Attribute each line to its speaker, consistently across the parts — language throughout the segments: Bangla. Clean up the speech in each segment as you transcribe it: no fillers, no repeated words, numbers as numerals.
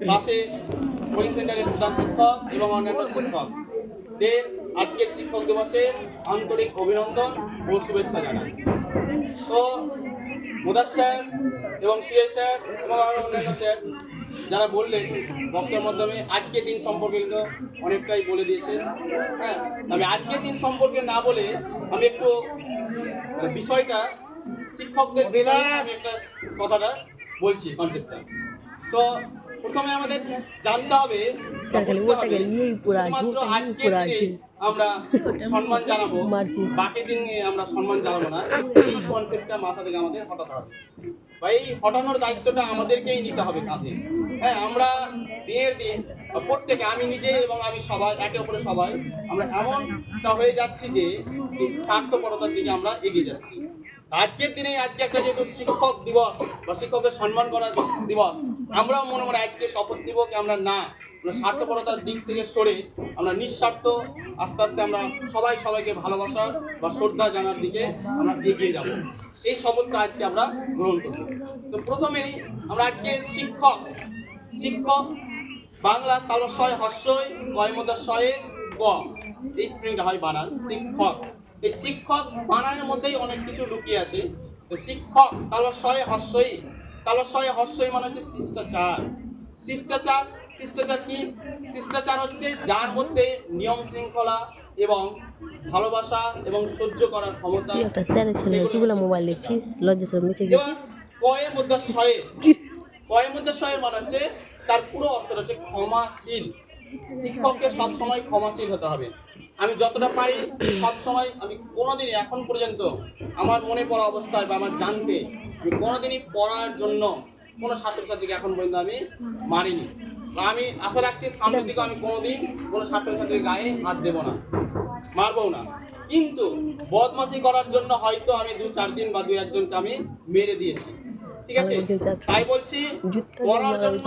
Speaker 1: ক্লাসে কোচিং সেন্টারের প্রধান শিক্ষক এবং অন্যান্য শিক্ষকদের আজকের শিক্ষক দিবসের আন্তরিক অভিনন্দন ও শুভেচ্ছা জানাই। তো মোদাস স্যার এবং সুরেশ স্যার এবং আরও অন্যান্য স্যার যারা বললেন বক্তব্যের মাধ্যমে আজকের দিন সম্পর্কে কিন্তু অনেকটাই বলে দিয়েছে। হ্যাঁ, তবে আজকের দিন সম্পর্কে না বলে আমি একটু বিষয়টা শিক্ষকদের বিষয়ে আমি একটা কথাটা বলছি, কনসেপ্টটা। তো প্রথমে আমাদের জানতে হবে শুধুমাত্র আজকের দিনে আমরা সম্মান জানাবো, বাকি দিনে আমরা সম্মান জানাবো না, এই কনসেপ্টটা মাথা থেকে আমাদের হটাতে হবে। বা এই হটানোর দায়িত্বটা আমাদেরকেই নিতে হবে কাঁধে। হ্যাঁ, আমরা দিনের দিন প্রত্যেকে, আমি নিজে এবং আমি সবাই, একে অপরে সবাই আমরা এমনটা হয়ে যাচ্ছি যে স্বার্থপরতার দিকে আমরা এগিয়ে যাচ্ছি। আজকের দিনে আজকে একটা যেহেতু শিক্ষক দিবস বা শিক্ষকদের সম্মান করার দিবস, আমরাও মনে মনে আজকে শপথ নিব কি আমরা না, আমরা স্বার্থপরতার দিক থেকে সরে আমরা নিঃস্বার্থ আস্তে আস্তে আমরা সবাই সবাইকে ভালোবাসা বা শ্রদ্ধা জানার দিকে আমরা এগিয়ে যাব। এই শপথটা আজকে আমরা গ্রহণ করব। তো প্রথমেই আমরা আজকে শিক্ষক বাংলা তালস্বয় হস্যই কয়মদাশয়ে ক, এই স্প্রিংটা হয় বানান শিক্ষক। এই শিক্ষক বানানের মধ্যেই অনেক কিছু লুকিয়ে আছে। তো শিক্ষক তালস্বয় হস্যই মানে হচ্ছে শিষ্টাচার। শিষ্টাচার কি? শিষ্টাচার হচ্ছে যার মধ্যে নিয়ম শৃঙ্খলা এবং ভালোবাসা এবং সহ্য করার ক্ষমতা।
Speaker 2: মোবাইল দেখছিস,
Speaker 1: কয়মদাশয় মানে হচ্ছে তার পুরো অর্থ হচ্ছে ক্ষমাশীল। শিক্ষককে সবসময় ক্ষমাশীল হতে হবে। আমি যতটা পারি সবসময়, আমি কোনোদিনই এখন পর্যন্ত আমার মনে পড়া অবস্থায় বা আমার জানতে আমি কোনোদিনই পড়ার জন্য কোনো ছাত্রছাত্রীকে এখন পর্যন্ত আমি মারিনি। বা আমি আশা রাখছি সামনের দিকে আমি কোনোদিন কোনো ছাত্রছাত্রীর গায়ে হাত দেবো না, মারবো না। কিন্তু বদমাশি করার জন্য হয়তো আমি 2-4 দিন বা 2-1 জনকে আমি মেরে দিয়েছি, ঠিক আছে? তাই বলছি পড়ার জন্য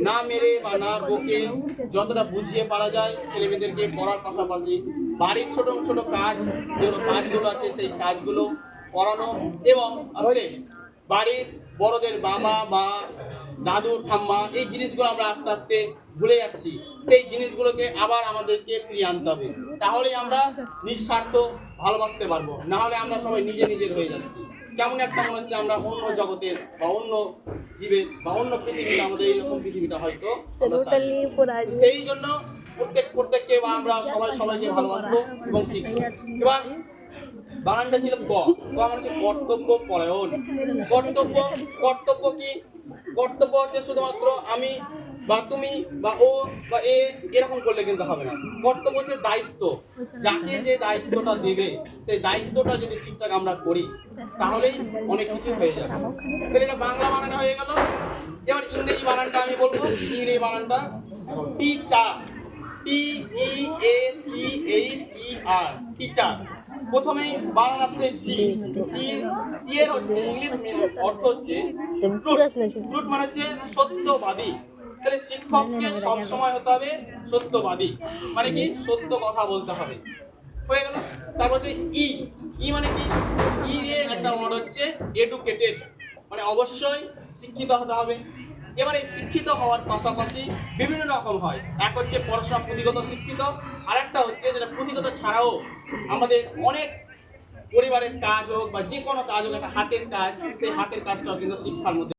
Speaker 1: না মেরে বা না বকে যতটা বুঝিয়ে পারা যায় ছেলেমেয়েদেরকে পড়ার পাশাপাশি বাড়ির ছোট ছোট কাজ, যেগুলো কাজগুলো আছে সেই কাজগুলো করানো, এবং আস্তে বাড়ির বড়দের বাবা বা দাদু ঠাম্মা এই জিনিসগুলো আমরা আস্তে আস্তে ভুলে যাচ্ছি, সেই জিনিসগুলোকে আবার আমাদেরকে ফিরিয়ে আনতে হবে। তাহলেই আমরা নিঃস্বার্থ ভালোবাসতে পারবো, না হলে আমরা সবাই নিজের হয়ে যাচ্ছি। কেমন একটা মনে হচ্ছে আমরা অন্য জগতের বা অন্য জীবের বা অন্য পৃথিবীর, আমাদের এইরকম পৃথিবীটা হয়তো। সেই জন্য প্রত্যেককে বা আমরা সবাইকে ভালোবাসবো এবং শিখবো। এবার বানানটা ছিল ক মানে হচ্ছে কর্তব্য পরায়ণ। কর্তব্য কি? কর্তব্য হচ্ছে শুধুমাত্র আমি বা তুমি বা ও বা এরকম করলে কিন্তু হবে না। কর্তব্য হচ্ছে দায়িত্ব। যাকে যে দায়িত্বটা দেবে সেই দায়িত্বটা যদি ঠিকঠাক আমরা করি তাহলেই অনেক কিছু হয়ে যাবে। তাহলে এটা বাংলা বানান হয়ে গেল। এবার ইংরেজি বানানটা আমি বলবো। ইংরেজি বানানটা টিচার, TEACHER, টিচার। প্রথমেই বানান আসছে টি এর হচ্ছে ইংলিশ অর্থ হচ্ছে ট্রুথ, মানে হচ্ছে সত্যবাদী। তাহলে শিক্ষককে সব সময় হতে হবে সত্যবাদী, মানে কি সত্য কথা বলতে হবে। হয়ে গেল। তারপর হচ্ছে ই মানে কি? এর একটা ওয়ার্ড হচ্ছে এডুকেটেড, মানে অবশ্যই শিক্ষিত হতে হবে। এবার এই শিক্ষিত হওয়ার পাশাপাশি বিভিন্ন রকম হয়। এক হচ্ছে পড়াশোনা পুঁথিগত শিক্ষিত, আর একটা হচ্ছে যেটা পুঁথিগত ছাড়াও আমাদের অনেক পরিবারের কাজ হোক বা যে কোনো কাজ হোক, একটা হাতের কাজ, সেই হাতের কাজটাও কিন্তু শিক্ষার মধ্যে